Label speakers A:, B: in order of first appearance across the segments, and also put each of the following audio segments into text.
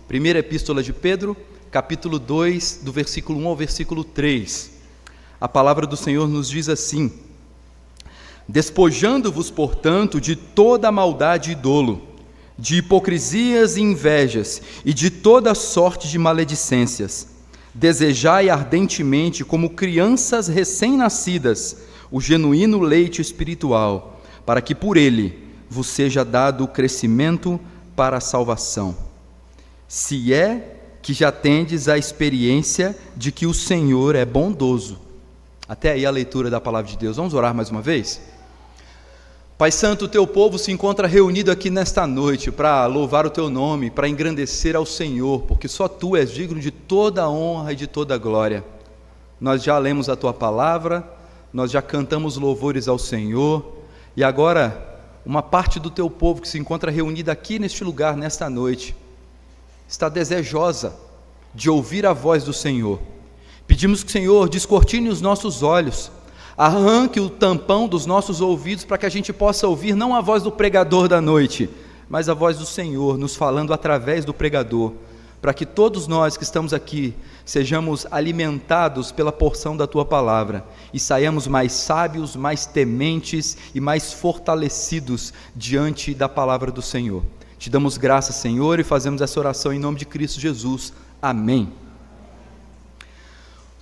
A: Primeira Epístola de Pedro, capítulo 2, do versículo 1 ao versículo 3. A palavra do Senhor nos diz assim: despojando-vos, portanto, de toda a maldade e dolo, de hipocrisias e invejas, e de toda sorte de maledicências, desejai ardentemente, como crianças recém-nascidas, o genuíno leite espiritual, para que por ele vos seja dado o crescimento para a salvação. Se é que já tendes a experiência de que o Senhor é bondoso. Até aí a leitura da palavra de Deus. Vamos orar mais uma vez? Pai Santo, o teu povo se encontra reunido aqui nesta noite para louvar o teu nome, para engrandecer ao Senhor, porque só tu és digno de toda a honra e de toda a glória. Nós já lemos a tua palavra, nós já cantamos louvores ao Senhor, e agora uma parte do teu povo que se encontra reunida aqui neste lugar, nesta noite, está desejosa de ouvir a voz do Senhor. Pedimos que o Senhor descortine os nossos olhos, arranque o tampão dos nossos ouvidos, para que a gente possa ouvir não a voz do pregador da noite, mas a voz do Senhor nos falando através do pregador, para que todos nós que estamos aqui sejamos alimentados pela porção da tua palavra e saiamos mais sábios, mais tementes e mais fortalecidos diante da palavra do Senhor. Te damos graças, Senhor, e fazemos essa oração em nome de Cristo Jesus. Amém.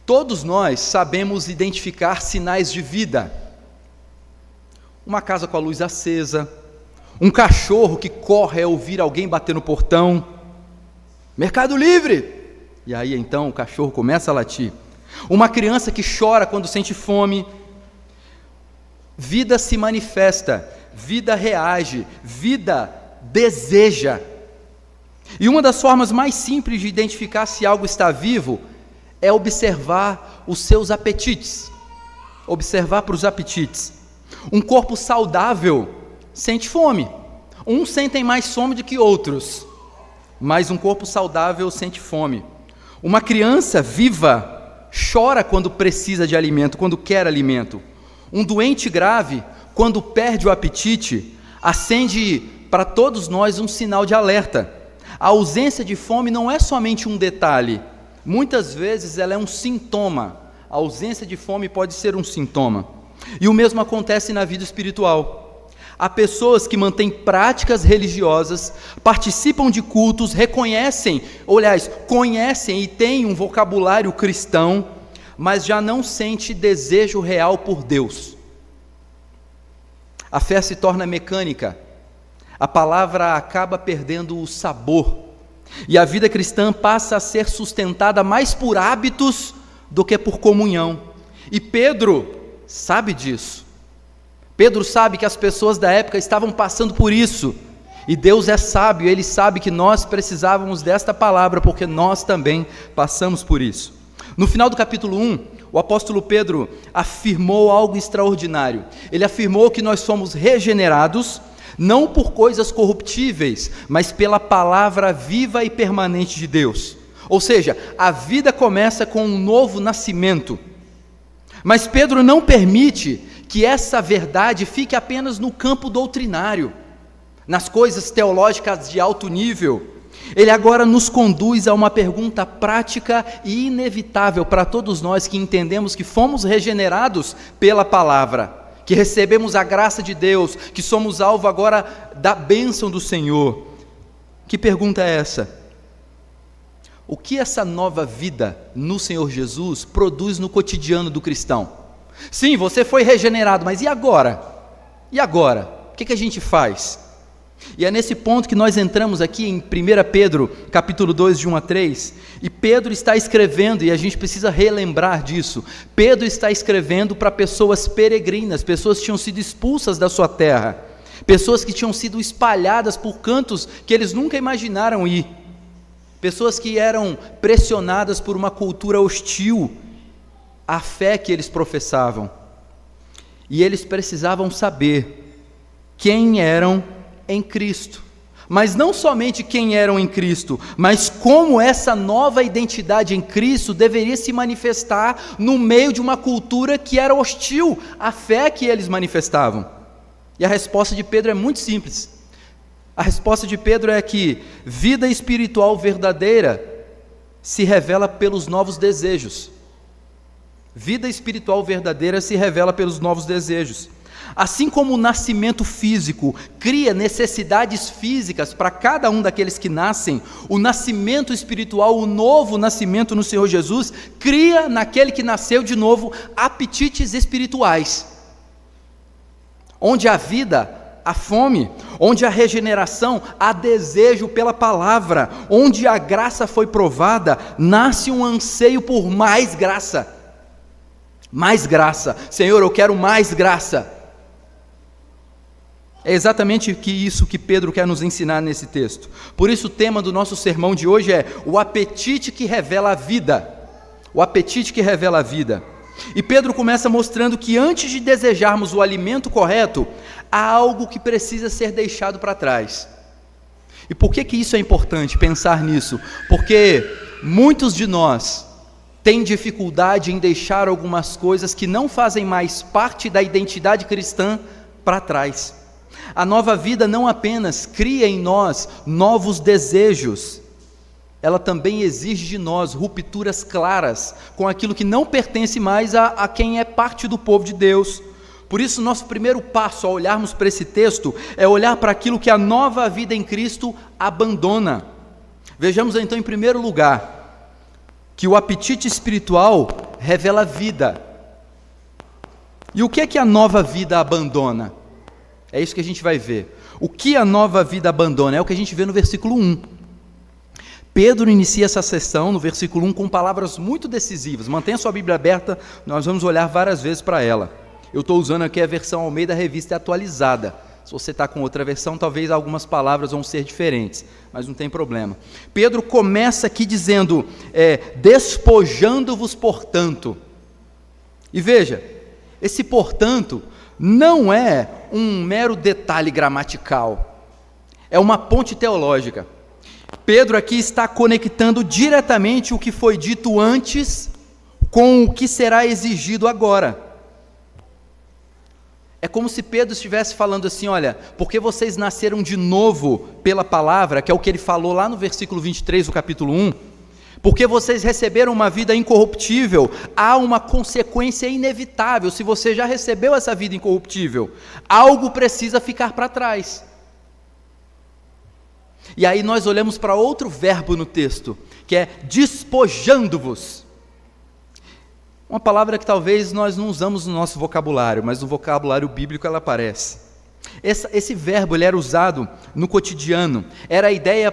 A: Todos nós sabemos identificar sinais de vida. Uma casa com a luz acesa, um cachorro que corre ao ouvir alguém bater no portão, Mercado Livre! E aí então o cachorro começa a latir. Uma criança que chora quando sente fome. Vida se manifesta, vida reage, vida deseja. E uma das formas mais simples de identificar se algo está vivo é observar os seus apetites. Observar para os apetites. Um corpo saudável sente fome. Uns sentem mais fome do que outros, mas um corpo saudável sente fome. Uma criança viva chora quando precisa de alimento, quando quer alimento. Um doente grave, quando perde o apetite, acende para todos nós um sinal de alerta. A ausência de fome não é somente um detalhe, muitas vezes ela é um sintoma. A ausência de fome pode ser um sintoma. E o mesmo acontece na vida espiritual. Há pessoas que mantêm práticas religiosas, participam de cultos, reconhecem, ou aliás, conhecem e têm um vocabulário cristão, mas já não sente desejo real por Deus. A fé se torna mecânica, a palavra acaba perdendo o sabor, e a vida cristã passa a ser sustentada mais por hábitos do que por comunhão. E Pedro sabe disso. Pedro sabe que as pessoas da época estavam passando por isso, e Deus é sábio, Ele sabe que nós precisávamos desta palavra, porque nós também passamos por isso. No final do capítulo 1, o apóstolo Pedro afirmou algo extraordinário. Ele afirmou que nós somos regenerados, não por coisas corruptíveis, mas pela palavra viva e permanente de Deus. Ou seja, a vida começa com um novo nascimento. Mas Pedro não permite que essa verdade fique apenas no campo doutrinário, nas coisas teológicas de alto nível. Ele agora nos conduz a uma pergunta prática e inevitável para todos nós que entendemos que fomos regenerados pela palavra, que recebemos a graça de Deus, que somos alvo agora da bênção do Senhor. Que pergunta é essa? O que essa nova vida no Senhor Jesus produz no cotidiano do cristão? Sim, você foi regenerado, mas e agora? E agora? O que a gente faz? E é nesse ponto que nós entramos aqui em 1 Pedro, capítulo 2, de 1 a 3, e Pedro está escrevendo, e a gente precisa relembrar disso, Pedro está escrevendo para pessoas peregrinas, pessoas que tinham sido expulsas da sua terra, pessoas que tinham sido espalhadas por cantos que eles nunca imaginaram ir, pessoas que eram pressionadas por uma cultura hostil à fé que eles professavam, e eles precisavam saber quem eram em Cristo, mas não somente quem eram em Cristo, mas como essa nova identidade em Cristo deveria se manifestar no meio de uma cultura que era hostil à fé que eles manifestavam. E a resposta de Pedro é muito simples: A resposta de Pedro é que vida espiritual verdadeira se revela pelos novos desejos. Vida espiritual verdadeira se revela pelos novos desejos. Assim como o nascimento físico cria necessidades físicas para cada um daqueles que nascem, o nascimento espiritual, o novo nascimento no Senhor Jesus, cria naquele que nasceu de novo apetites espirituais. Onde há vida, há fome. Onde há regeneração, há desejo pela palavra. Onde a graça foi provada, nasce um anseio por mais graça. Mais graça. Senhor, eu quero mais graça. É exatamente isso que Pedro quer nos ensinar nesse texto. Por isso o tema do nosso sermão de hoje é o apetite que revela a vida. O apetite que revela a vida. E Pedro começa mostrando que antes de desejarmos o alimento correto, há algo que precisa ser deixado para trás. E por que isso é importante, pensar nisso? Porque muitos de nós têm dificuldade em deixar algumas coisas que não fazem mais parte da identidade cristã para trás. A nova vida não apenas cria em nós novos desejos, ela também exige de nós rupturas claras com aquilo que não pertence mais a quem é parte do povo de Deus. Por isso, nosso primeiro passo ao olharmos para esse texto é olhar para aquilo que a nova vida em Cristo abandona. Vejamos então, em primeiro lugar, que o apetite espiritual revela vida. E o que é que a nova vida abandona? É isso que a gente vai ver. O que a nova vida abandona? É o que a gente vê no versículo 1. Pedro inicia essa sessão no versículo 1 com palavras muito decisivas. Mantenha sua Bíblia aberta, nós vamos olhar várias vezes para ela. Eu estou usando aqui a versão Almeida Revista Atualizada. Se você está com outra versão, talvez algumas palavras vão ser diferentes, mas não tem problema. Pedro começa aqui dizendo, despojando-vos portanto. E veja, esse portanto não é um mero detalhe gramatical, é uma ponte teológica. Pedro aqui está conectando diretamente o que foi dito antes com o que será exigido agora. É como se Pedro estivesse falando assim, olha, porque vocês nasceram de novo pela palavra, que é o que ele falou lá no versículo 23 do capítulo 1, porque vocês receberam uma vida incorruptível, há uma consequência inevitável. Se você já recebeu essa vida incorruptível, algo precisa ficar para trás. E aí nós olhamos para outro verbo no texto, que é despojando-vos. Uma palavra que talvez nós não usamos no nosso vocabulário, mas no vocabulário bíblico ela aparece. Esse verbo ele era usado no cotidiano, era a ideia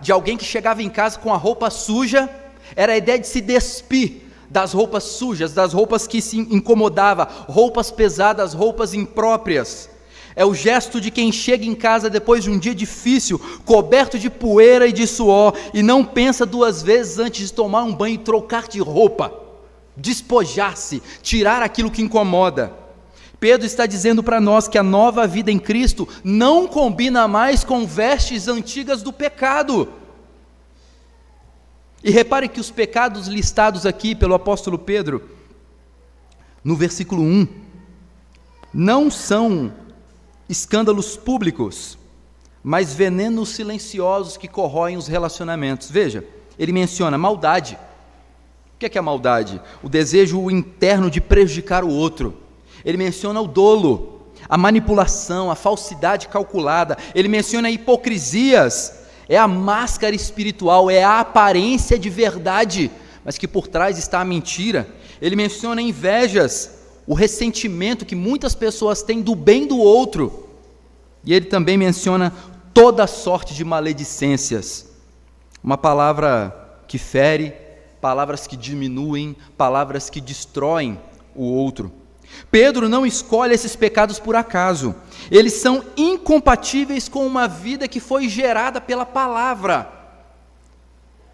A: de alguém que chegava em casa com a roupa suja, era a ideia de se despir das roupas sujas, das roupas que se incomodava, roupas pesadas, roupas impróprias. É o gesto de quem chega em casa depois de um dia difícil, coberto de poeira e de suor, e não pensa duas vezes antes de tomar um banho e trocar de roupa, despojar-se, tirar aquilo que incomoda. Pedro está dizendo para nós que a nova vida em Cristo não combina mais com vestes antigas do pecado. E repare que os pecados listados aqui pelo apóstolo Pedro, no versículo 1, não são escândalos públicos, mas venenos silenciosos que corroem os relacionamentos. Veja, ele menciona maldade. O que é a maldade? O desejo interno de prejudicar o outro. Ele menciona o dolo, a manipulação, a falsidade calculada. Ele menciona hipocrisias, é a máscara espiritual, é a aparência de verdade, mas que por trás está a mentira. Ele menciona invejas, o ressentimento que muitas pessoas têm do bem do outro. E ele também menciona toda sorte de maledicências. Uma palavra que fere, palavras que diminuem, palavras que destroem o outro. Pedro não escolhe esses pecados por acaso. Eles são incompatíveis com uma vida que foi gerada pela palavra.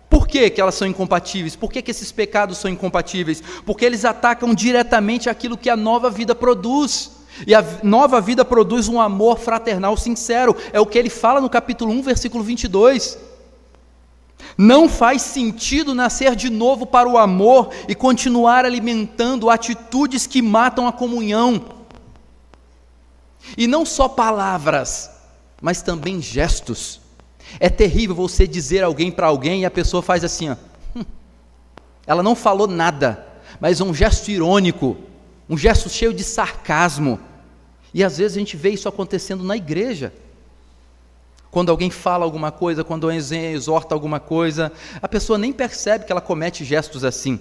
A: Por que elas são incompatíveis? Por que esses pecados são incompatíveis? Porque eles atacam diretamente aquilo que a nova vida produz. E a nova vida produz um amor fraternal sincero. É o que ele fala no capítulo 1, versículo 22. Não faz sentido nascer de novo para o amor e continuar alimentando atitudes que matam a comunhão. E não só palavras, mas também gestos. É terrível você dizer alguém para alguém e a pessoa faz assim, ó. Ela não falou nada, mas um gesto irônico, um gesto cheio de sarcasmo. E às vezes a gente vê isso acontecendo na igreja. Quando alguém fala alguma coisa, quando alguém exorta alguma coisa, a pessoa nem percebe que ela comete gestos assim.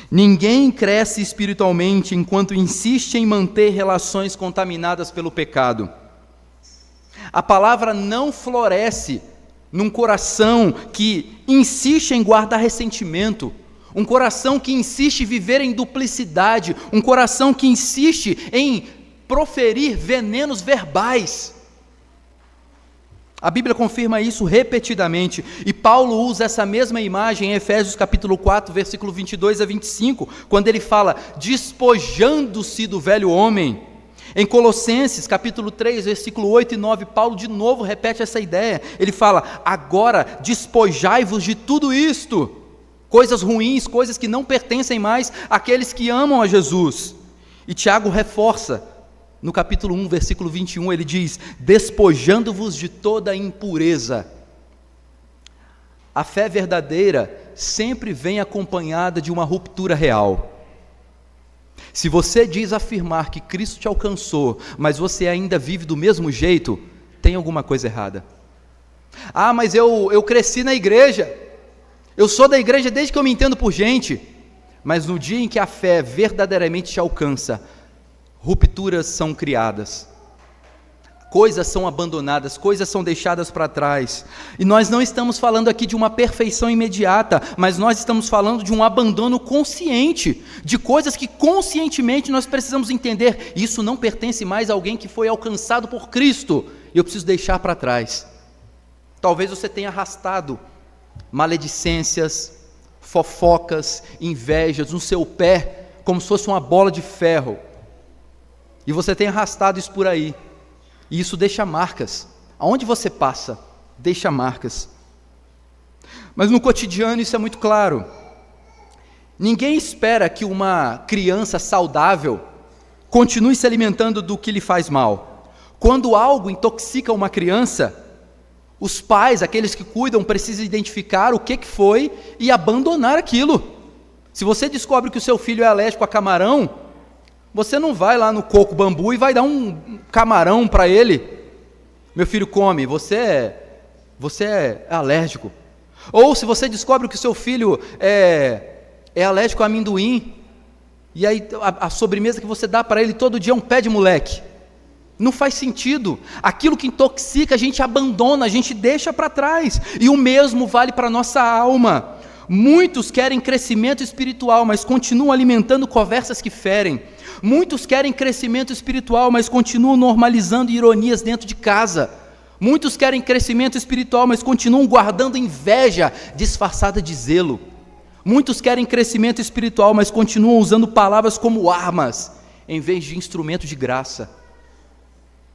A: Ninguém cresce espiritualmente enquanto insiste em manter relações contaminadas pelo pecado. A palavra não floresce num coração que insiste em guardar ressentimento, um coração que insiste em viver em duplicidade, um coração que insiste em proferir venenos verbais. A Bíblia confirma isso repetidamente, e Paulo usa essa mesma imagem em Efésios capítulo 4, versículo 22 a 25, quando ele fala, despojando-se do velho homem. Em Colossenses capítulo 3, versículo 8 e 9, Paulo de novo repete essa ideia, ele fala, agora despojai-vos de tudo isto, coisas ruins, coisas que não pertencem mais àqueles que amam a Jesus. E Tiago reforça, no capítulo 1, versículo 21, ele diz, despojando-vos de toda impureza. A fé verdadeira sempre vem acompanhada de uma ruptura real. Se você diz afirmar que Cristo te alcançou, mas você ainda vive do mesmo jeito, tem alguma coisa errada. Ah, mas eu cresci na igreja, eu sou da igreja desde que eu me entendo por gente, mas no dia em que a fé verdadeiramente te alcança, rupturas são criadas, coisas são abandonadas, coisas são deixadas para trás, e nós não estamos falando aqui de uma perfeição imediata, mas nós estamos falando de um abandono consciente, de coisas que conscientemente nós precisamos entender, isso não pertence mais a alguém que foi alcançado por Cristo, e eu preciso deixar para trás. Talvez você tenha arrastado maledicências, fofocas, invejas no seu pé, como se fosse uma bola de ferro, e você tem arrastado isso por aí, e isso deixa marcas, aonde você passa, deixa marcas, mas no cotidiano isso é muito claro, ninguém espera que uma criança saudável continue se alimentando do que lhe faz mal. Quando algo intoxica uma criança, os pais, aqueles que cuidam, precisam identificar o que foi e abandonar aquilo. Se você descobre que o seu filho é alérgico a camarão, você não vai lá no coco bambu e vai dar um camarão para ele. Meu filho come, você é alérgico. Ou se você descobre que o seu filho é alérgico a amendoim, e aí a sobremesa que você dá para ele todo dia é um pé de moleque. Não faz sentido. Aquilo que intoxica a gente abandona, a gente deixa para trás. E o mesmo vale para a nossa alma. Muitos querem crescimento espiritual, mas continuam alimentando conversas que ferem. Muitos querem crescimento espiritual, mas continuam normalizando ironias dentro de casa. Muitos querem crescimento espiritual, mas continuam guardando inveja disfarçada de zelo. Muitos querem crescimento espiritual, mas continuam usando palavras como armas, em vez de instrumento de graça.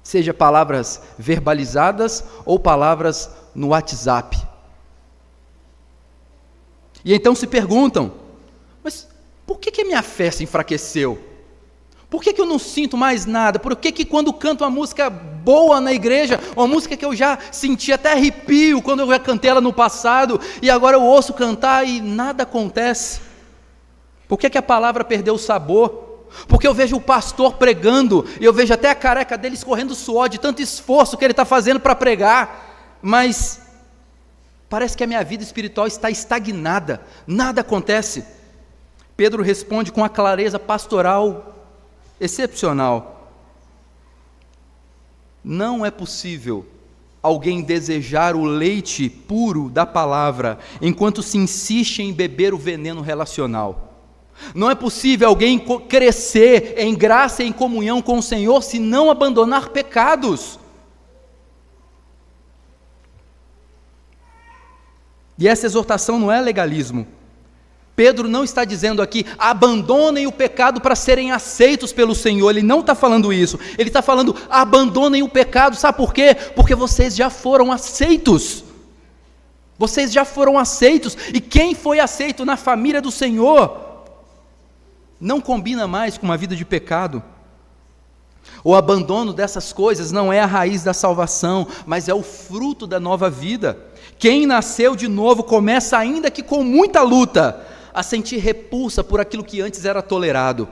A: Seja palavras verbalizadas ou palavras no WhatsApp. E então se perguntam, mas por que a minha fé se enfraqueceu? Por que eu não sinto mais nada? Por que quando canto uma música boa na igreja, uma música que eu já senti até arrepio quando eu já cantei ela no passado, e agora eu ouço cantar e nada acontece? Por que a palavra perdeu o sabor? Porque eu vejo o pastor pregando, e eu vejo até a careca dele escorrendo suor, de tanto esforço que ele está fazendo para pregar, mas parece que a minha vida espiritual está estagnada, nada acontece. Pedro responde com a clareza pastoral excepcional. Não é possível alguém desejar o leite puro da palavra, enquanto se insiste em beber o veneno relacional. Não é possível alguém crescer em graça e em comunhão com o Senhor, se não abandonar pecados. E essa exortação não é legalismo. Pedro não está dizendo aqui, abandonem o pecado para serem aceitos pelo Senhor, ele não está falando isso, ele está falando, abandonem o pecado, sabe por quê? Porque vocês já foram aceitos, e quem foi aceito na família do Senhor, não combina mais com uma vida de pecado. O abandono dessas coisas não é a raiz da salvação, mas é o fruto da nova vida. Quem nasceu de novo começa, ainda que com muita luta, a sentir repulsa por aquilo que antes era tolerado.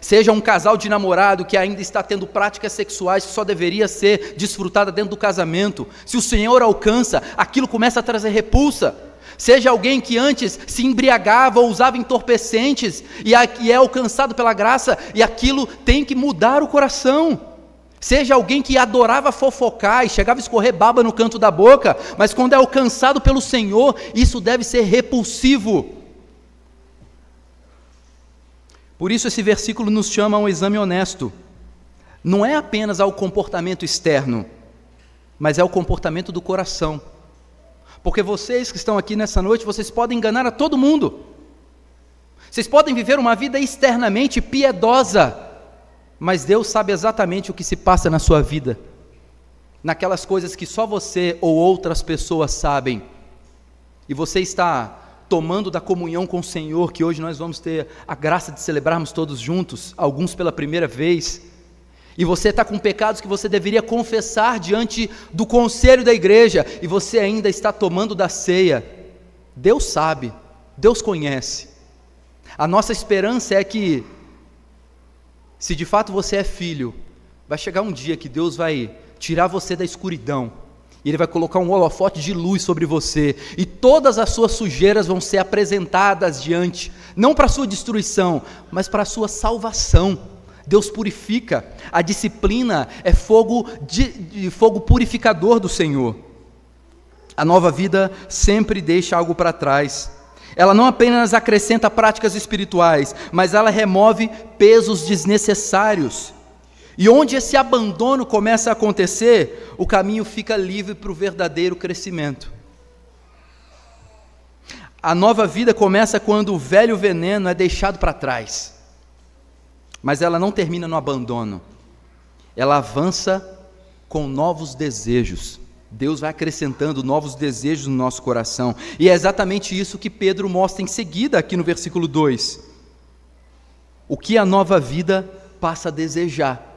A: Seja um casal de namorado que ainda está tendo práticas sexuais que só deveria ser desfrutada dentro do casamento, se o Senhor alcança, aquilo começa a trazer repulsa. Seja alguém que antes se embriagava ou usava entorpecentes e é alcançado pela graça, e aquilo tem que mudar o coração. Seja alguém que adorava fofocar e chegava a escorrer baba no canto da boca, mas quando é alcançado pelo Senhor, isso deve ser repulsivo. Por isso esse versículo nos chama a um exame honesto. Não é apenas ao comportamento externo, mas é o comportamento do coração. Porque vocês que estão aqui nessa noite, vocês podem enganar a todo mundo. Vocês podem viver uma vida externamente piedosa, mas Deus sabe exatamente o que se passa na sua vida, naquelas coisas que só você ou outras pessoas sabem, e você está tomando da comunhão com o Senhor, que hoje nós vamos ter a graça de celebrarmos todos juntos, alguns pela primeira vez, e você está com pecados que você deveria confessar diante do conselho da igreja, e você ainda está tomando da ceia. Deus sabe, Deus conhece. A nossa esperança é que, se de fato você é filho, vai chegar um dia que Deus vai tirar você da escuridão, e Ele vai colocar um holofote de luz sobre você, e todas as suas sujeiras vão ser apresentadas diante, não para a sua destruição, mas para a sua salvação. Deus purifica, a disciplina é fogo purificador do Senhor. A nova vida sempre deixa algo para trás. Ela não apenas acrescenta práticas espirituais, mas ela remove pesos desnecessários. E onde esse abandono começa a acontecer, o caminho fica livre para o verdadeiro crescimento. A nova vida começa quando o velho veneno é deixado para trás. Mas ela não termina no abandono. Ela avança com novos desejos. Deus vai acrescentando novos desejos no nosso coração. E é exatamente isso que Pedro mostra em seguida aqui no versículo 2. O que a nova vida passa a desejar.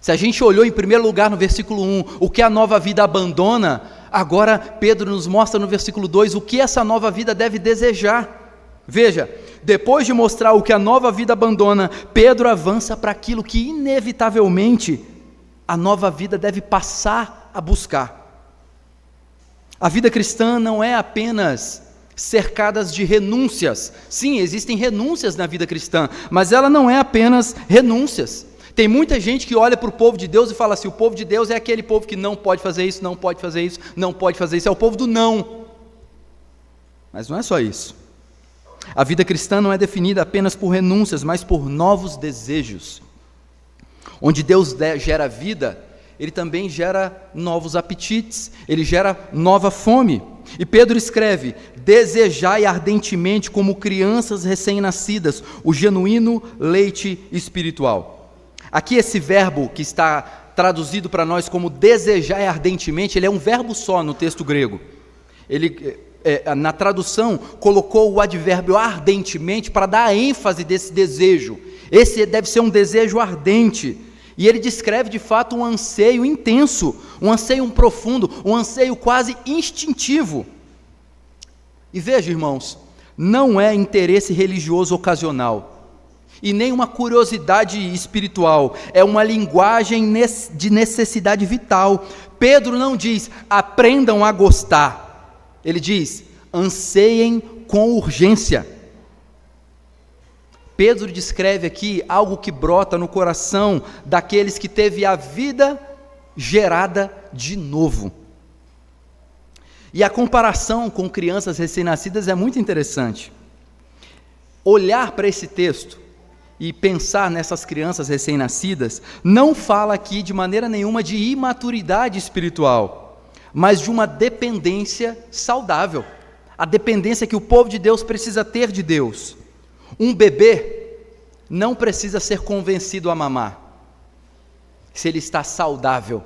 A: Se a gente olhou em primeiro lugar no versículo 1, o que a nova vida abandona, agora Pedro nos mostra no versículo 2 o que essa nova vida deve desejar. Veja, depois de mostrar o que a nova vida abandona, Pedro avança para aquilo que inevitavelmente a nova vida deve passar a buscar. A vida cristã não é apenas cercadas de renúncias. Sim, existem renúncias na vida cristã, mas ela não é apenas renúncias. Tem muita gente que olha para o povo de Deus e fala assim: o povo de Deus é aquele povo que não pode fazer isso, não pode fazer isso, não pode fazer isso, é o povo do não. Mas não é só isso. A vida cristã não é definida apenas por renúncias, mas por novos desejos. Onde Deus gera vida, Ele também gera novos apetites, Ele gera nova fome. E Pedro escreve: desejai ardentemente como crianças recém-nascidas o genuíno leite espiritual. Aqui esse verbo que está traduzido para nós como desejar ardentemente, ele é um verbo só no texto grego. Ele, na tradução, colocou o advérbio ardentemente para dar a ênfase desse desejo. Esse deve ser um desejo ardente. E ele descreve de fato um anseio intenso, um anseio profundo, um anseio quase instintivo. E veja, irmãos, não é interesse religioso ocasional, e nem uma curiosidade espiritual, é uma linguagem de necessidade vital. Pedro não diz, aprendam a gostar, ele diz, anseiem com urgência. Pedro descreve aqui algo que brota no coração daqueles que teve a vida gerada de novo. E a comparação com crianças recém-nascidas é muito interessante. Olhar para esse texto e pensar nessas crianças recém-nascidas, não fala aqui de maneira nenhuma de imaturidade espiritual, mas de uma dependência saudável, a dependência que o povo de Deus precisa ter de Deus. Um bebê não precisa ser convencido a mamar, se ele está saudável.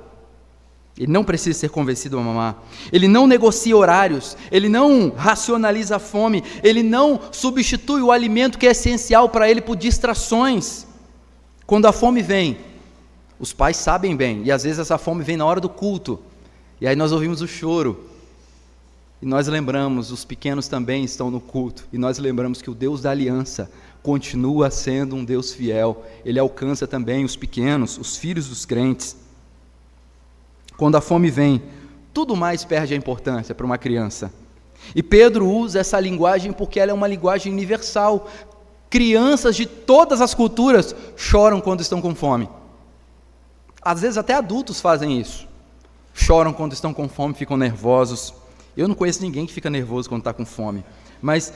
A: Ele não precisa ser convencido a mamar. Ele não negocia horários, ele não racionaliza a fome, ele não substitui o alimento que é essencial para ele por distrações. Quando a fome vem, Os pais sabem bem, e às vezes essa fome vem na hora do culto, e aí nós ouvimos o choro, e nós lembramos, os pequenos também estão no culto, e nós lembramos que o Deus da aliança continua sendo um Deus fiel, Ele alcança também os pequenos, os filhos dos crentes. Quando a fome vem, tudo mais perde a importância para uma criança. E Pedro usa essa linguagem porque ela é uma linguagem universal. Crianças de todas as culturas choram quando estão com fome. Às vezes até adultos fazem isso. Choram quando estão com fome, ficam nervosos. Eu não conheço ninguém que fica nervoso quando está com fome. Mas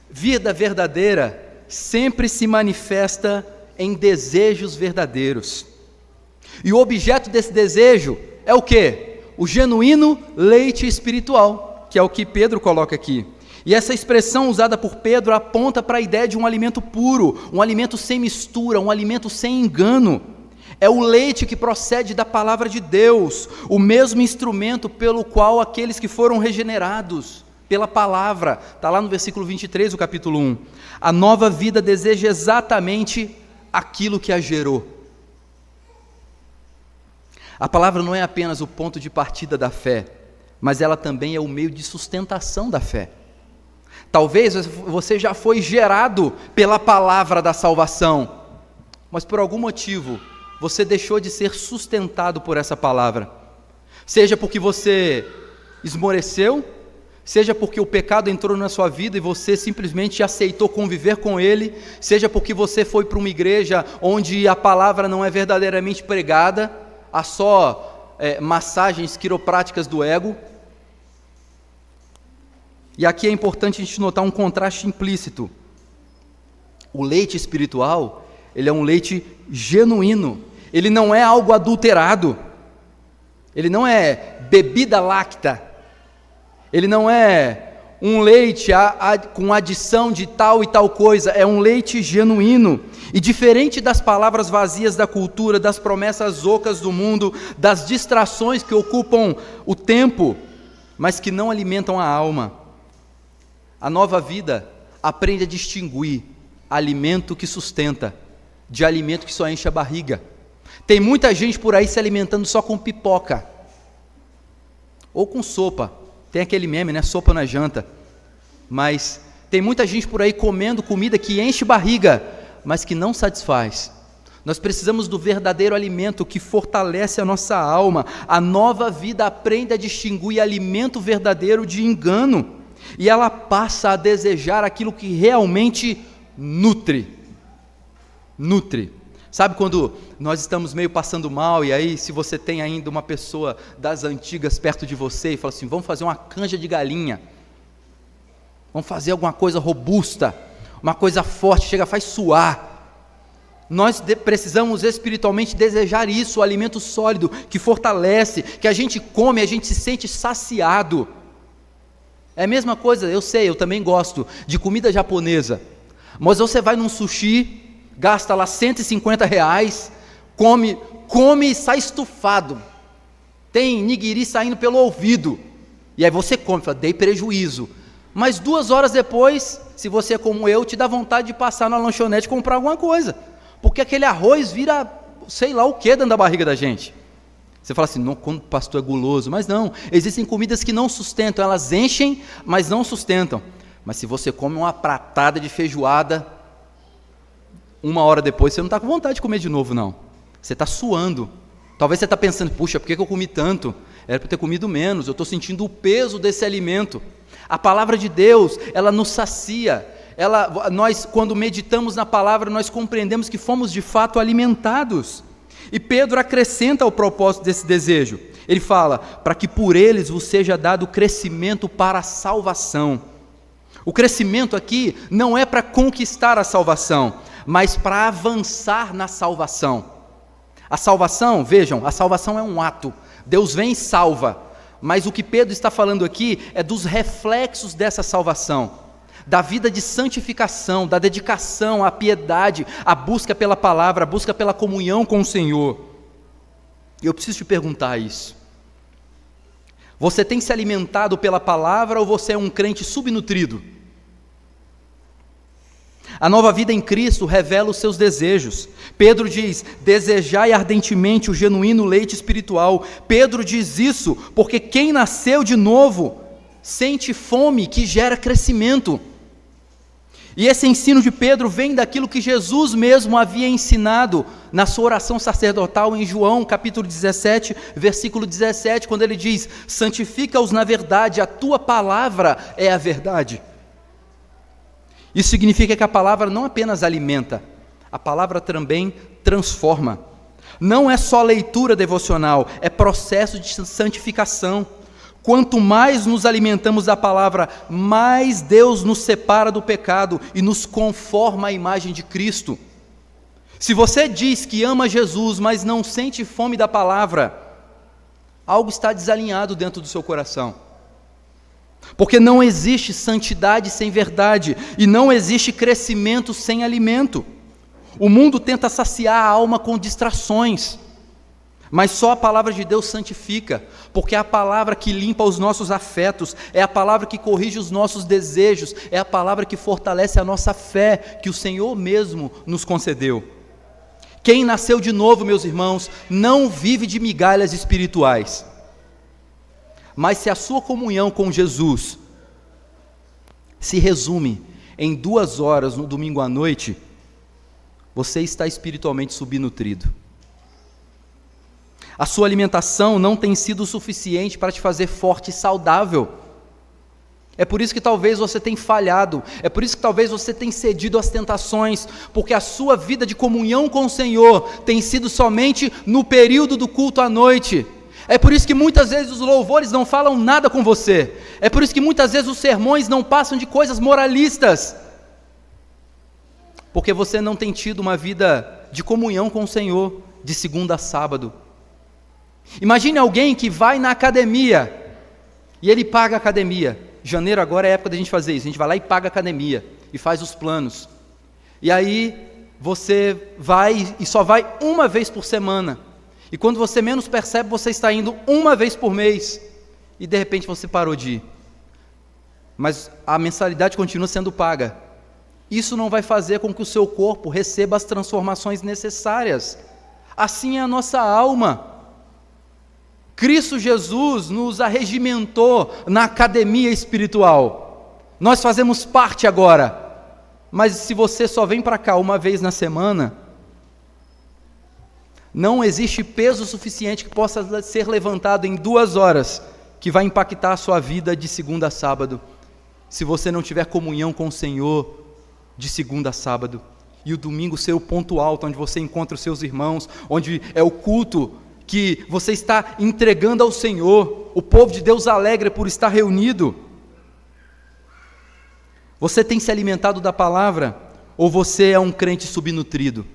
A: vida verdadeira sempre se manifesta em desejos verdadeiros. E o objeto desse desejo é o quê? O genuíno leite espiritual, que é o que Pedro coloca aqui. E essa expressão usada por Pedro aponta para a ideia de um alimento puro, um alimento sem mistura, um alimento sem engano. É o leite que procede da palavra de Deus, o mesmo instrumento pelo qual aqueles que foram regenerados pela palavra, está lá no versículo 23 do capítulo 1, a nova vida deseja exatamente aquilo que a gerou. A palavra não é apenas o ponto de partida da fé, mas ela também é o meio de sustentação da fé. Talvez você já foi gerado pela palavra da salvação, mas por algum motivo você deixou de ser sustentado por essa palavra. Seja porque você esmoreceu, seja porque o pecado entrou na sua vida e você simplesmente aceitou conviver com ele, seja porque você foi para uma igreja onde a palavra não é verdadeiramente pregada, há só massagens quiropráticas do ego. E aqui é importante a gente notar um contraste implícito. O leite espiritual, ele é um leite genuíno, ele não é algo adulterado, ele não é bebida láctea, ele não é um leite com adição de tal e tal coisa, é um leite genuíno, e diferente das palavras vazias da cultura, das promessas ocas do mundo, das distrações que ocupam o tempo, mas que não alimentam a alma. A nova vida aprende a distinguir alimento que sustenta de alimento que só enche a barriga. Tem muita gente por aí se alimentando só com pipoca ou com sopa. Tem aquele meme, né? Sopa na janta. Mas tem muita gente por aí comendo comida que enche barriga, mas que não satisfaz. Nós precisamos do verdadeiro alimento que fortalece a nossa alma. A nova vida aprende a distinguir alimento verdadeiro de engano. E ela passa a desejar aquilo que realmente nutre. Nutre. Sabe quando nós estamos meio passando mal, e aí se você tem ainda uma pessoa das antigas perto de você e fala assim, vamos fazer uma canja de galinha, vamos fazer alguma coisa robusta, uma coisa forte, chega, faz suar. Nós precisamos espiritualmente desejar isso, o alimento sólido, que fortalece, que a gente come, a gente se sente saciado. É a mesma coisa, eu sei, eu também gosto de comida japonesa, mas você vai num sushi, gasta lá R$150, come e sai estufado, tem nigiri saindo pelo ouvido, e aí você come, fala, dei prejuízo, mas 2 horas depois, se você é como eu, te dá vontade de passar na lanchonete e comprar alguma coisa, porque aquele arroz vira, sei lá o que dentro da barriga da gente. Você fala assim, não, quando o pastor é guloso, mas não, existem comidas que não sustentam, elas enchem, mas não sustentam. Mas se você come uma pratada de feijoada, 1 hora depois você não está com vontade de comer de novo, não. Você está suando. Talvez você está pensando, puxa, por que eu comi tanto? Era para ter comido menos, eu estou sentindo o peso desse alimento. A palavra de Deus, ela nos sacia. Nós, quando meditamos na palavra, nós compreendemos que fomos de fato alimentados. E Pedro acrescenta ao propósito desse desejo. Ele fala, para que por eles vos seja dado crescimento para a salvação. O crescimento aqui não é para conquistar a salvação, mas para avançar na salvação. A salvação, vejam, a salvação é um ato. Deus vem e salva. Mas o que Pedro está falando aqui é dos reflexos dessa salvação. Da vida de santificação, da dedicação, à piedade, à busca pela palavra, à busca pela comunhão com o Senhor. E eu preciso te perguntar isso. Você tem se alimentado pela palavra ou você é um crente subnutrido? A nova vida em Cristo revela os seus desejos. Pedro diz: desejai ardentemente o genuíno leite espiritual. Pedro diz isso porque quem nasceu de novo sente fome que gera crescimento. E esse ensino de Pedro vem daquilo que Jesus mesmo havia ensinado na sua oração sacerdotal em João, capítulo 17, versículo 17, quando ele diz: santifica-os na verdade, a tua palavra é a verdade. Isso significa que a palavra não apenas alimenta, a palavra também transforma. Não é só leitura devocional, é processo de santificação. Quanto mais nos alimentamos da palavra, mais Deus nos separa do pecado e nos conforma à imagem de Cristo. Se você diz que ama Jesus, mas não sente fome da palavra, algo está desalinhado dentro do seu coração. Porque não existe santidade sem verdade, e não existe crescimento sem alimento. O mundo tenta saciar a alma com distrações, mas só a palavra de Deus santifica, porque é a palavra que limpa os nossos afetos, é a palavra que corrige os nossos desejos, é a palavra que fortalece a nossa fé, que o Senhor mesmo nos concedeu. Quem nasceu de novo, meus irmãos, não vive de migalhas espirituais, mas se a sua comunhão com Jesus se resume em 2 horas no domingo à noite, você está espiritualmente subnutrido. A sua alimentação não tem sido suficiente para te fazer forte e saudável. É por isso que talvez você tenha falhado, é por isso que talvez você tenha cedido às tentações, porque a sua vida de comunhão com o Senhor tem sido somente no período do culto à noite. É por isso que muitas vezes os louvores não falam nada com você. É por isso que muitas vezes os sermões não passam de coisas moralistas. Porque você não tem tido uma vida de comunhão com o Senhor, de segunda a sábado. Imagine alguém que vai na academia, e ele paga a academia. Janeiro agora é a época da gente fazer isso, a gente vai lá e paga a academia, e faz os planos. E aí você vai, e só vai uma vez por semana. E quando você menos percebe, você está indo uma vez por mês, e de repente você parou de ir. Mas a mensalidade continua sendo paga. Isso não vai fazer com que o seu corpo receba as transformações necessárias. Assim é a nossa alma. Cristo Jesus nos arregimentou na academia espiritual. Nós fazemos parte agora. Mas se você só vem para cá uma vez na semana, não existe peso suficiente que possa ser levantado em 2 horas, que vai impactar a sua vida de segunda a sábado, se você não tiver comunhão com o Senhor de segunda a sábado, e o domingo ser o ponto alto, onde você encontra os seus irmãos, onde é o culto que você está entregando ao Senhor, o povo de Deus alegra por estar reunido. Você tem se alimentado da palavra, ou você é um crente subnutrido?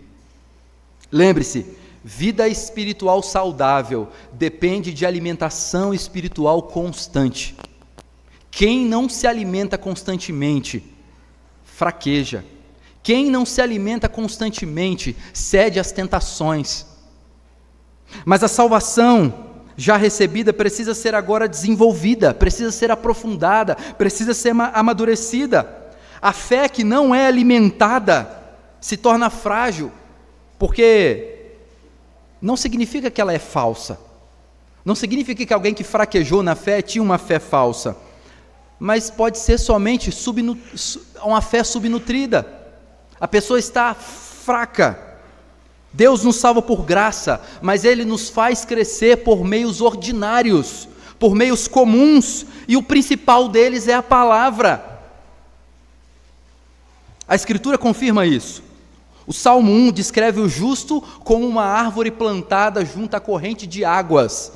A: Lembre-se, vida espiritual saudável depende de alimentação espiritual constante. Quem não se alimenta constantemente, fraqueja. Quem não se alimenta constantemente, cede às tentações. Mas a salvação já recebida precisa ser agora desenvolvida, precisa ser aprofundada, precisa ser amadurecida. A fé que não é alimentada se torna frágil, porque não significa que ela é falsa, não significa que alguém que fraquejou na fé tinha uma fé falsa, mas pode ser somente uma fé subnutrida. A pessoa está fraca. Deus nos salva por graça, mas Ele nos faz crescer por meios ordinários, por meios comuns, e o principal deles é a palavra. A Escritura confirma isso. O Salmo 1 descreve o justo como uma árvore plantada junto à corrente de águas.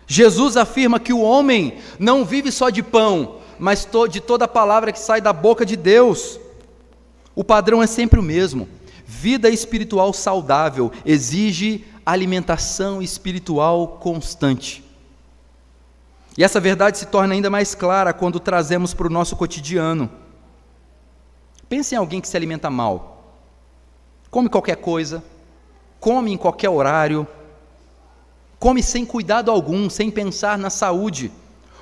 A: Jesus afirma que o homem não vive só de pão, mas de toda a palavra que sai da boca de Deus. O padrão é sempre o mesmo. Vida espiritual saudável exige alimentação espiritual constante. E essa verdade se torna ainda mais clara quando trazemos para o nosso cotidiano. Pense em alguém que se alimenta mal. Come qualquer coisa, come em qualquer horário, come sem cuidado algum, sem pensar na saúde.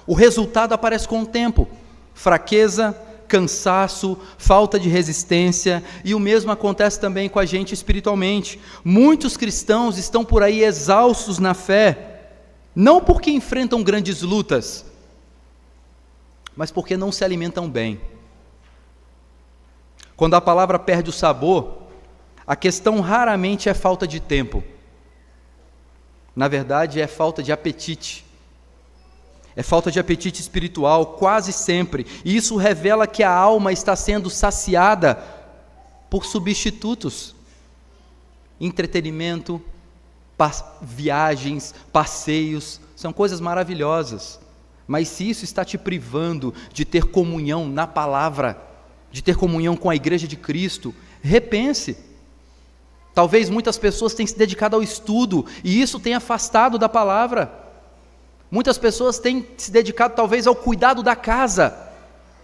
A: O resultado aparece com o tempo: fraqueza, cansaço, falta de resistência, e o mesmo acontece também com a gente espiritualmente. Muitos cristãos estão por aí exaustos na fé, não porque enfrentam grandes lutas, mas porque não se alimentam bem. Quando a palavra perde o sabor, a questão raramente é falta de tempo. Na verdade, é falta de apetite. É falta de apetite espiritual, quase sempre. E isso revela que a alma está sendo saciada por substitutos. Entretenimento, viagens, passeios, são coisas maravilhosas. Mas se isso está te privando de ter comunhão na palavra, de ter comunhão com a igreja de Cristo, repense. Talvez muitas pessoas tenham se dedicado ao estudo e isso tenha afastado da palavra. Muitas pessoas têm se dedicado talvez ao cuidado da casa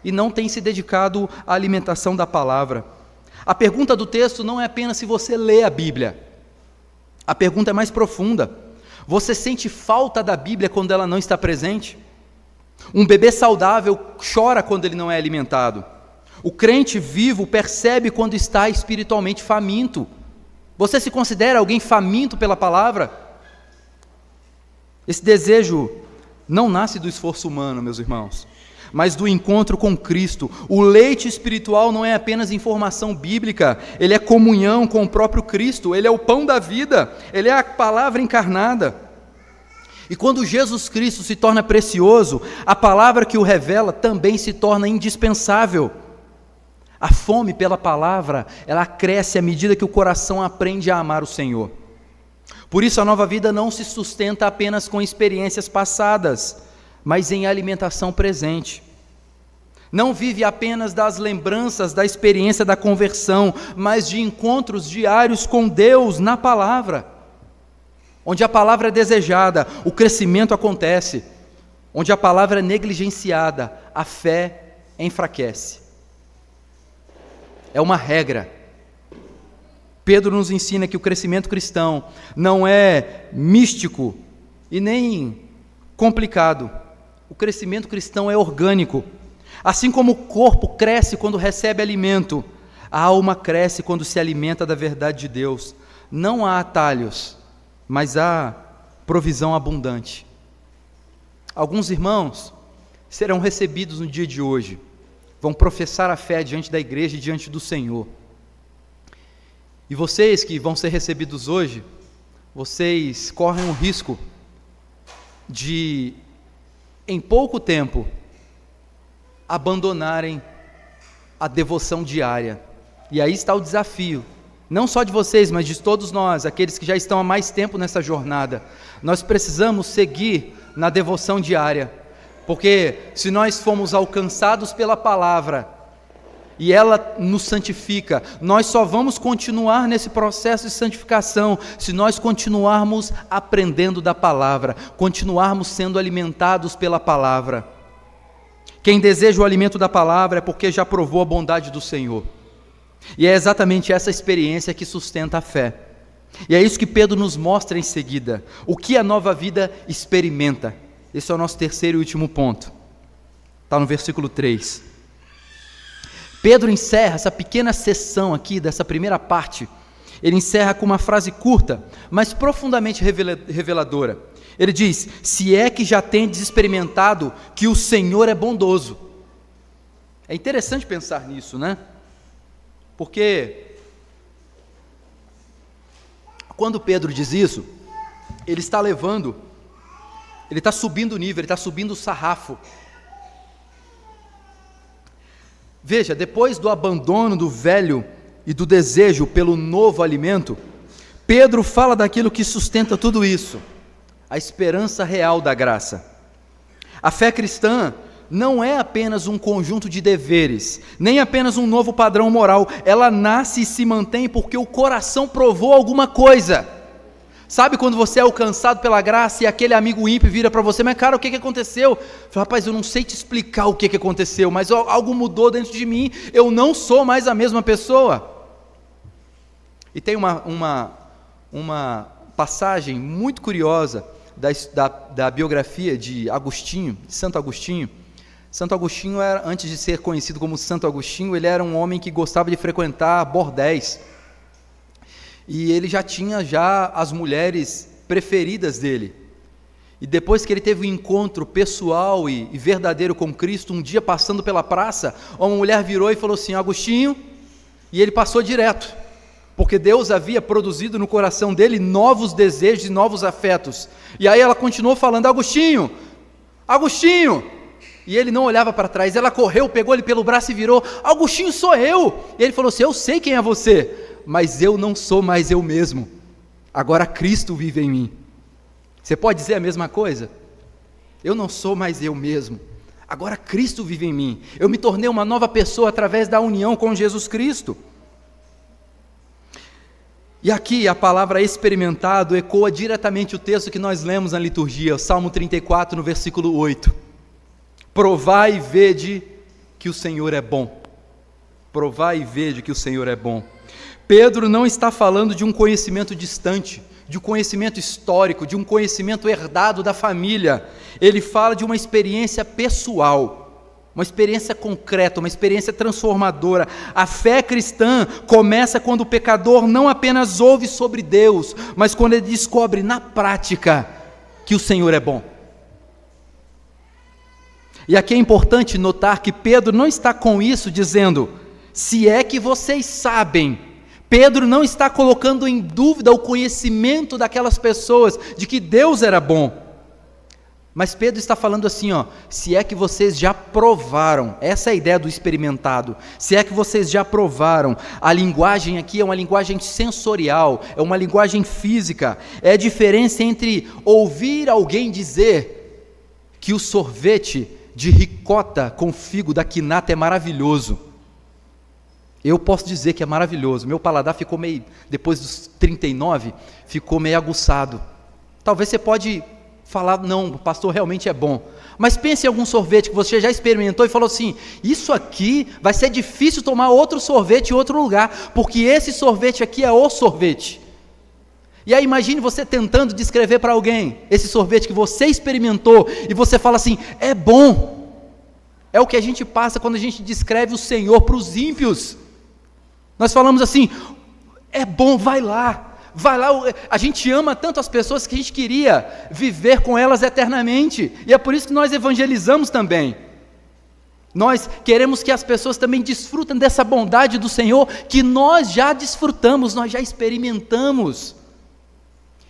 A: e não têm se dedicado à alimentação da palavra. A pergunta do texto não é apenas se você lê a Bíblia. A pergunta é mais profunda. Você sente falta da Bíblia quando ela não está presente? Um bebê saudável chora quando ele não é alimentado. O crente vivo percebe quando está espiritualmente faminto. Você se considera alguém faminto pela palavra? Esse desejo não nasce do esforço humano, meus irmãos, mas do encontro com Cristo. O leite espiritual não é apenas informação bíblica, ele é comunhão com o próprio Cristo, ele é o pão da vida, ele é a palavra encarnada. E quando Jesus Cristo se torna precioso, a palavra que o revela também se torna indispensável. A fome pela palavra, ela cresce à medida que o coração aprende a amar o Senhor. Por isso a nova vida não se sustenta apenas com experiências passadas, mas em alimentação presente. Não vive apenas das lembranças da experiência da conversão, mas de encontros diários com Deus na palavra. Onde a palavra é desejada, o crescimento acontece. Onde a palavra é negligenciada, a fé enfraquece. É uma regra. Pedro nos ensina que o crescimento cristão não é místico e nem complicado. O crescimento cristão é orgânico. Assim como o corpo cresce quando recebe alimento, a alma cresce quando se alimenta da verdade de Deus. Não há atalhos, mas há provisão abundante. Alguns irmãos serão recebidos no dia de hoje, vão professar a fé diante da igreja e diante do Senhor. E vocês que vão ser recebidos hoje, vocês correm o risco de, em pouco tempo, abandonarem a devoção diária. E aí está o desafio, não só de vocês, mas de todos nós, aqueles que já estão há mais tempo nessa jornada. Nós precisamos seguir na devoção diária, porque se nós formos alcançados pela palavra, e ela nos santifica, nós só vamos continuar nesse processo de santificação se nós continuarmos aprendendo da palavra, continuarmos sendo alimentados pela palavra. Quem deseja o alimento da palavra é porque já provou a bondade do Senhor, e é exatamente essa experiência que sustenta a fé. E é isso que Pedro nos mostra em seguida, o que a nova vida experimenta. Esse é o nosso terceiro e último ponto, está no versículo 3. Pedro encerra essa pequena sessão aqui, dessa primeira parte, ele encerra com uma frase curta, mas profundamente reveladora. Ele diz: se é que já tendes experimentado que o Senhor é bondoso. É interessante pensar nisso, né? Porque quando Pedro diz isso, ele está subindo o nível, ele está subindo o sarrafo. Veja, depois do abandono do velho e do desejo pelo novo alimento, Pedro fala daquilo que sustenta tudo isso, a esperança real da graça. A fé cristã não é apenas um conjunto de deveres, nem apenas um novo padrão moral, ela nasce e se mantém porque o coração provou alguma coisa. Sabe quando você é alcançado pela graça e aquele amigo ímpio vira para você: mas cara, o que aconteceu? Fala: rapaz, eu não sei te explicar o que aconteceu, mas algo mudou dentro de mim, eu não sou mais a mesma pessoa. E tem uma passagem muito curiosa da biografia de Agostinho, de Santo Agostinho, Santo Agostinho, antes de ser conhecido como Santo Agostinho, ele era um homem que gostava de frequentar bordéis. E ele já tinha as mulheres preferidas dele. E depois que ele teve um encontro pessoal e verdadeiro com Cristo, um dia passando pela praça, uma mulher virou e falou assim: Agostinho, e ele passou direto, porque Deus havia produzido no coração dele novos desejos e novos afetos. E aí ela continuou falando: Agostinho, Agostinho, e ele não olhava para trás. Ela correu, pegou ele pelo braço e virou: Agostinho, sou eu. E ele falou assim: eu sei quem é você, mas eu não sou mais eu mesmo, agora Cristo vive em mim. Você pode dizer a mesma coisa? Eu não sou mais eu mesmo, agora Cristo vive em mim. Eu me tornei uma nova pessoa através da união com Jesus Cristo. E aqui a palavra experimentado ecoa diretamente o texto que nós lemos na liturgia, o Salmo 34, no versículo 8. Provai e vede que o Senhor é bom. Provai e vede que o Senhor é bom. Pedro não está falando de um conhecimento distante, de um conhecimento histórico, de um conhecimento herdado da família. Ele fala de uma experiência pessoal, uma experiência concreta, uma experiência transformadora. A fé cristã começa quando o pecador não apenas ouve sobre Deus, mas quando ele descobre na prática que o Senhor é bom. E aqui é importante notar que Pedro não está com isso dizendo: se é que vocês sabem. Pedro não está colocando em dúvida o conhecimento daquelas pessoas de que Deus era bom. Mas Pedro está falando assim, se é que vocês já provaram. Essa é a ideia do experimentado. Se é que vocês já provaram. A linguagem aqui é uma linguagem sensorial, é uma linguagem física. É a diferença entre ouvir alguém dizer que o sorvete de ricota com figo da Quinata é maravilhoso. Eu posso dizer que é maravilhoso. Meu paladar ficou meio, depois dos 39, ficou meio aguçado. Talvez você pode falar: não, o pastor, realmente é bom. Mas pense em algum sorvete que você já experimentou e falou assim: isso aqui vai ser difícil tomar outro sorvete em outro lugar, porque esse sorvete aqui é o sorvete. E aí imagine você tentando descrever para alguém esse sorvete que você experimentou, e você fala assim: é bom. É o que a gente passa quando a gente descreve o Senhor para os ímpios. Nós falamos assim: é bom, vai lá. A gente ama tanto as pessoas que a gente queria viver com elas eternamente, e é por isso que nós evangelizamos também. Nós queremos que as pessoas também desfrutem dessa bondade do Senhor, que nós já desfrutamos, nós já experimentamos.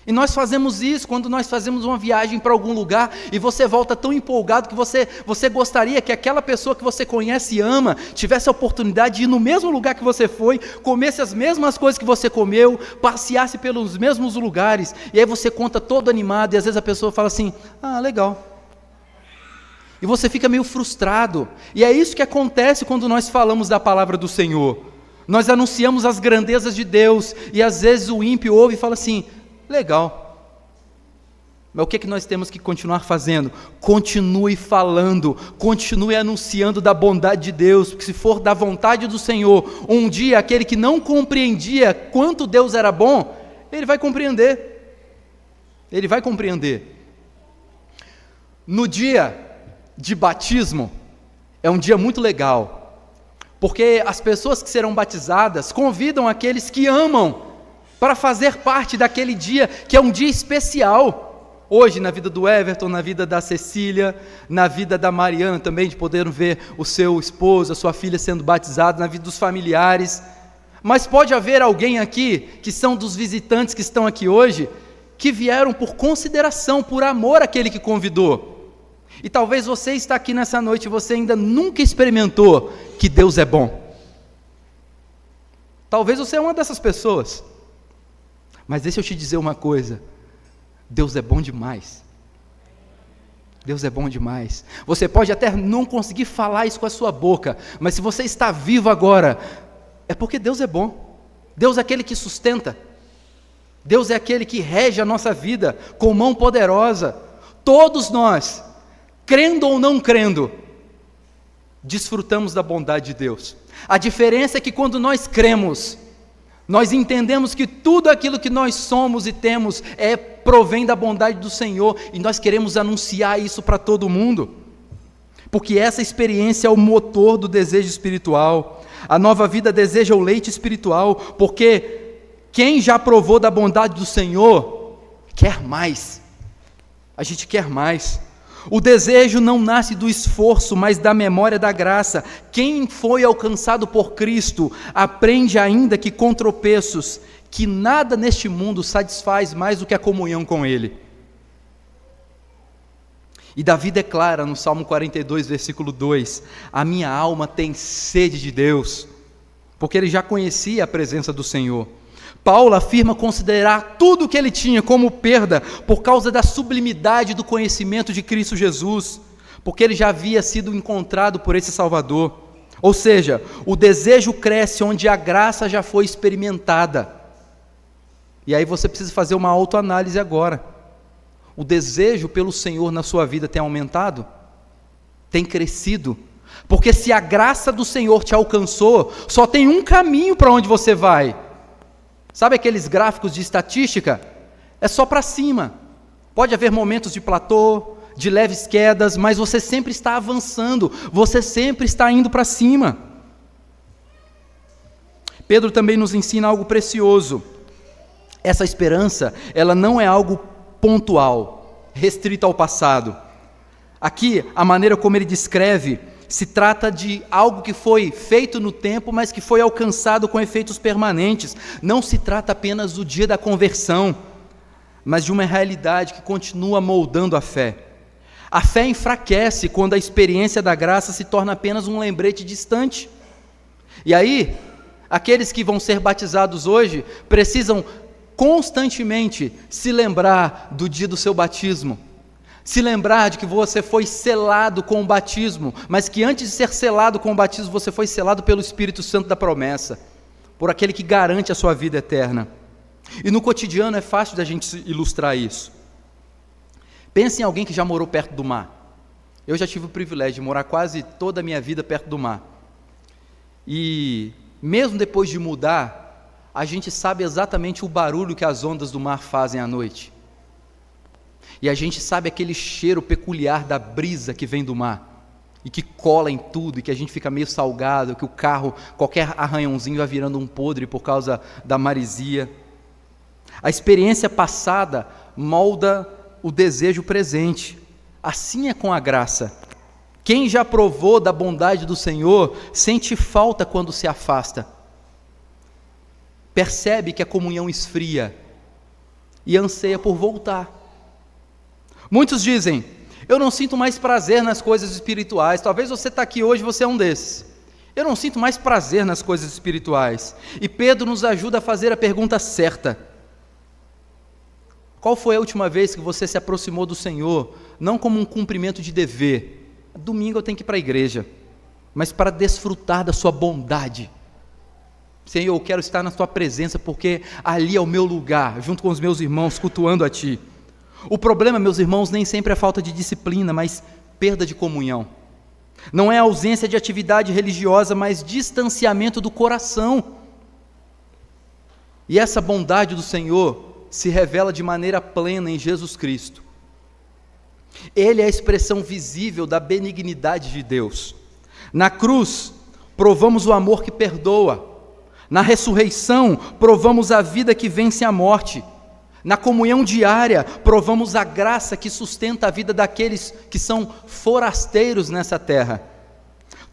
A: E nós fazemos isso quando nós fazemos uma viagem para algum lugar e você volta tão empolgado que você gostaria que aquela pessoa que você conhece e ama tivesse a oportunidade de ir no mesmo lugar que você foi, comesse as mesmas coisas que você comeu, passeasse pelos mesmos lugares. E aí você conta todo animado e às vezes a pessoa fala assim: ah, legal. E você fica meio frustrado. E é isso que acontece quando nós falamos da palavra do Senhor. Nós anunciamos as grandezas de Deus e às vezes o ímpio ouve e fala assim: legal. Mas o que nós temos que continuar fazendo? Continue falando, continue anunciando da bondade de Deus, porque se for da vontade do Senhor, um dia aquele que não compreendia quanto Deus era bom, ele vai compreender. Ele vai compreender. No dia de batismo, é um dia muito legal, porque as pessoas que serão batizadas convidam aqueles que amam para fazer parte daquele dia, que é um dia especial. Hoje, na vida do Everton, na vida da Cecília, na vida da Mariana também, de poder ver o seu esposo, a sua filha sendo batizada, na vida dos familiares. Mas pode haver alguém aqui, que são dos visitantes que estão aqui hoje, que vieram por consideração, por amor àquele que convidou. E talvez você está aqui nessa noite e você ainda nunca experimentou que Deus é bom. Talvez você é uma dessas pessoas. Mas deixa eu te dizer uma coisa: Deus é bom demais. Deus é bom demais. Você pode até não conseguir falar isso com a sua boca, mas se você está vivo agora, é porque Deus é bom. Deus é aquele que sustenta. Deus é aquele que rege a nossa vida com mão poderosa. Todos nós, crendo ou não crendo, desfrutamos da bondade de Deus. A diferença é que quando nós cremos, nós entendemos que tudo aquilo que nós somos e temos provém da bondade do Senhor, e nós queremos anunciar isso para todo mundo. porque essa experiência é o motor do desejo espiritual. A nova vida deseja o leite espiritual, porque quem já provou da bondade do Senhor, quer mais. A gente quer mais. O desejo não nasce do esforço, mas da memória da graça. Quem foi alcançado por Cristo, aprende ainda que com tropeços, que nada neste mundo satisfaz mais do que a comunhão com Ele. E Davi declara no Salmo 42, versículo 2, a minha alma tem sede de Deus, porque ele já conhecia a presença do Senhor. Paulo afirma considerar tudo o que ele tinha como perda, por causa da sublimidade do conhecimento de Cristo Jesus, porque ele já havia sido encontrado por esse Salvador. Ou seja, o desejo cresce onde a graça já foi experimentada. E aí você precisa fazer uma autoanálise agora. O desejo pelo Senhor na sua vida tem aumentado? Tem crescido? Porque se a graça do Senhor te alcançou, só tem um caminho para onde você vai. Sabe aqueles gráficos de estatística? É só para cima. Pode haver momentos de platô, de leves quedas, mas você sempre está avançando, você sempre está indo para cima. Pedro também nos ensina algo precioso. Essa esperança, ela não é algo pontual, restrito ao passado. Aqui, a maneira como ele descreve, se trata de algo que foi feito no tempo, mas que foi alcançado com efeitos permanentes. Não se trata apenas do dia da conversão, mas de uma realidade que continua moldando a fé. A fé enfraquece quando a experiência da graça se torna apenas um lembrete distante. E aí, aqueles que vão ser batizados hoje precisam constantemente se lembrar do dia do seu batismo, se lembrar de que você foi selado com o batismo, mas que antes de ser selado com o batismo, você foi selado pelo Espírito Santo da promessa, por aquele que garante a sua vida eterna. E no cotidiano é fácil da gente ilustrar isso. Pense em alguém que já morou perto do mar. Eu já tive o privilégio de morar quase toda a minha vida perto do mar. E mesmo depois de mudar, a gente sabe exatamente o barulho que as ondas do mar fazem à noite. E a gente sabe aquele cheiro peculiar da brisa que vem do mar, e que cola em tudo, e que a gente fica meio salgado, que o carro, qualquer arranhãozinho vai virando um podre por causa da maresia. A experiência passada molda o desejo presente. Assim é com a graça. Quem já provou da bondade do Senhor, sente falta quando se afasta. Percebe que a comunhão esfria e anseia por voltar. Muitos dizem, eu não sinto mais prazer nas coisas espirituais. Talvez você está aqui hoje, você é um desses. Eu não sinto mais prazer nas coisas espirituais. E Pedro nos ajuda a fazer a pergunta certa. Qual foi a última vez que você se aproximou do Senhor, não como um cumprimento de dever? Domingo eu tenho que ir para a igreja, mas para desfrutar da sua bondade. Senhor, eu quero estar na tua presença, porque ali é o meu lugar, junto com os meus irmãos, cultuando a ti. O problema, meus irmãos, nem sempre é falta de disciplina, mas perda de comunhão. Não é ausência de atividade religiosa, mas distanciamento do coração. E essa bondade do Senhor se revela de maneira plena em Jesus Cristo. Ele é a expressão visível da benignidade de Deus. Na cruz, provamos o amor que perdoa. Na ressurreição, provamos a vida que vence a morte. Na comunhão diária, provamos a graça que sustenta a vida daqueles que são forasteiros nessa terra.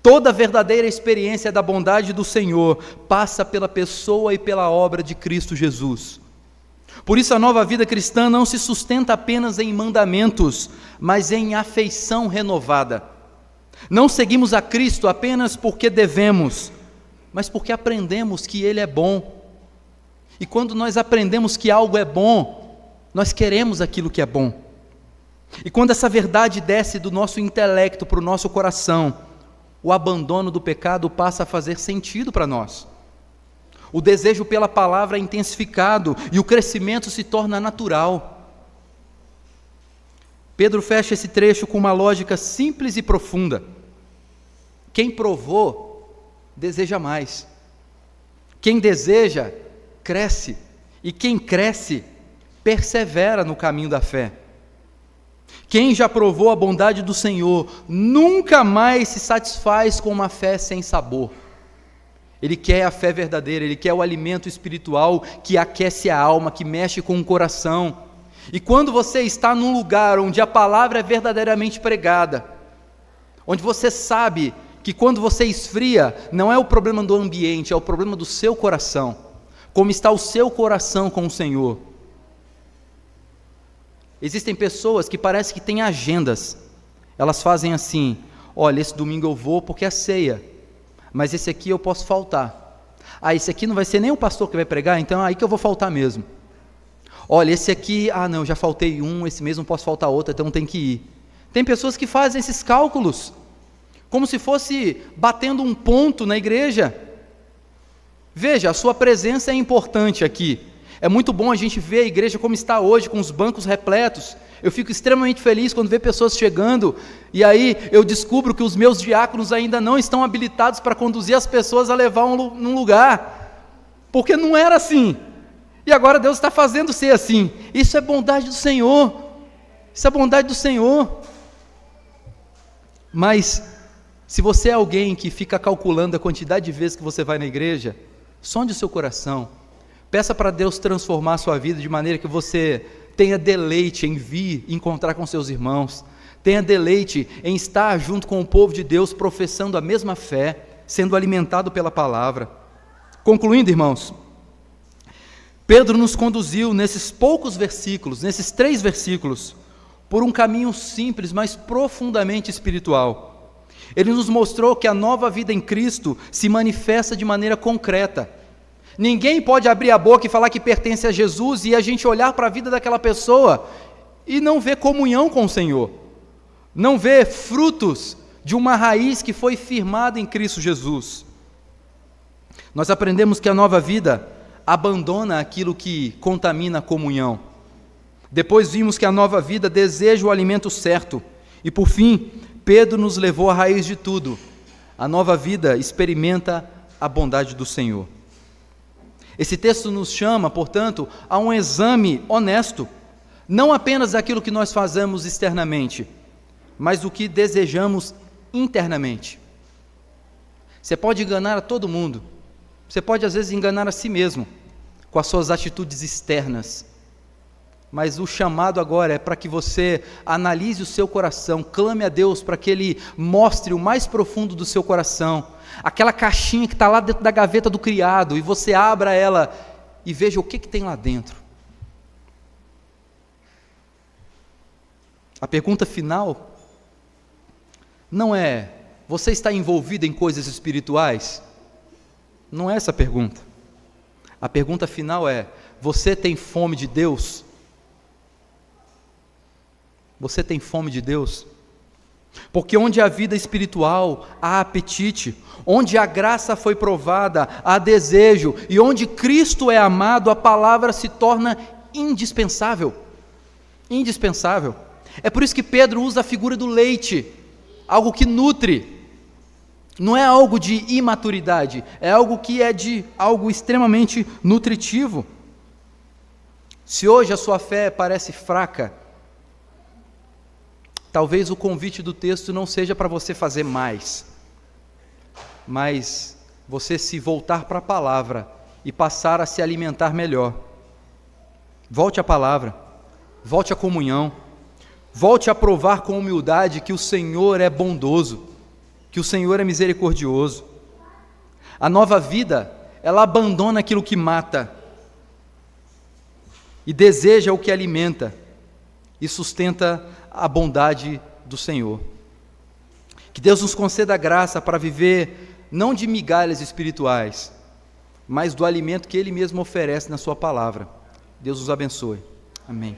A: Toda verdadeira experiência da bondade do Senhor passa pela pessoa e pela obra de Cristo Jesus. Por isso a nova vida cristã não se sustenta apenas em mandamentos, mas em afeição renovada. Não seguimos a Cristo apenas porque devemos, mas porque aprendemos que Ele é bom. E quando nós aprendemos que algo é bom, nós queremos aquilo que é bom. E quando essa verdade desce do nosso intelecto para o nosso coração, o abandono do pecado passa a fazer sentido para nós. O desejo pela palavra é intensificado e o crescimento se torna natural. Pedro fecha esse trecho com uma lógica simples e profunda. Quem provou, deseja mais. Quem deseja, cresce. E quem cresce, persevera no caminho da fé. Quem já provou a bondade do Senhor nunca mais se satisfaz com uma fé sem sabor. Ele quer a fé verdadeira, ele quer o alimento espiritual que aquece a alma, que mexe com o coração. E quando você está num lugar onde a palavra é verdadeiramente pregada, onde você sabe que quando você esfria, não é o problema do ambiente, é o problema do seu coração. Como está o seu coração com o Senhor? Existem pessoas que parece que têm agendas. Elas fazem assim: olha, esse domingo eu vou porque é ceia, mas esse aqui eu posso faltar. Esse aqui não vai ser nem o pastor que vai pregar, então é aí que eu vou faltar mesmo. Olha, esse aqui, não, já faltei esse mês não posso faltar outro, então tem que ir. Tem pessoas que fazem esses cálculos, como se fosse batendo um ponto na igreja. Veja, a sua presença é importante aqui. É muito bom a gente ver a igreja como está hoje, com os bancos repletos. Eu fico extremamente feliz quando vejo pessoas chegando, e aí eu descubro que os meus diáconos ainda não estão habilitados para conduzir as pessoas a levar num lugar, porque não era assim, e agora Deus está fazendo ser assim. Isso é bondade do Senhor, isso é bondade do Senhor. Mas, se você é alguém que fica calculando a quantidade de vezes que você vai na igreja, sonde o seu coração, peça para Deus transformar a sua vida de maneira que você tenha deleite em vir encontrar com seus irmãos, tenha deleite em estar junto com o povo de Deus, professando a mesma fé, sendo alimentado pela palavra. Concluindo, irmãos, Pedro nos conduziu nesses poucos versículos, nesses 3 versículos, por um caminho simples, mas profundamente espiritual. Ele nos mostrou que a nova vida em Cristo se manifesta de maneira concreta. Ninguém pode abrir a boca e falar que pertence a Jesus e a gente olhar para a vida daquela pessoa e não ver comunhão com o Senhor, não ver frutos de uma raiz que foi firmada em Cristo Jesus. Nós aprendemos que a nova vida abandona aquilo que contamina a comunhão. Depois vimos que a nova vida deseja o alimento certo. E por fim, Pedro nos levou à raiz de tudo. A nova vida experimenta a bondade do Senhor. Esse texto nos chama, portanto, a um exame honesto, não apenas daquilo que nós fazemos externamente, mas do que desejamos internamente. Você pode enganar a todo mundo, você pode às vezes enganar a si mesmo, com as suas atitudes externas, mas o chamado agora é para que você analise o seu coração, clame a Deus para que Ele mostre o mais profundo do seu coração, aquela caixinha que está lá dentro da gaveta do criado, e você abra ela e veja o que tem lá dentro. A pergunta final não é: você está envolvido em coisas espirituais? Não é essa a pergunta. A pergunta final é: você tem fome de Deus? Você tem fome de Deus? Porque onde há vida espiritual, há apetite. Onde a graça foi provada, há desejo. E onde Cristo é amado, a palavra se torna indispensável. Indispensável. É por isso que Pedro usa a figura do leite, algo que nutre. Não é algo de imaturidade, é algo que é de algo extremamente nutritivo. Se hoje a sua fé parece fraca, talvez o convite do texto não seja para você fazer mais, mas você se voltar para a palavra e passar a se alimentar melhor. Volte à palavra, volte à comunhão, volte a provar com humildade que o Senhor é bondoso, que o Senhor é misericordioso. A nova vida, ela abandona aquilo que mata e deseja o que alimenta e sustenta a bondade do Senhor. Que Deus nos conceda a graça para viver não de migalhas espirituais, mas do alimento que Ele mesmo oferece na sua palavra. Deus os abençoe. Amém.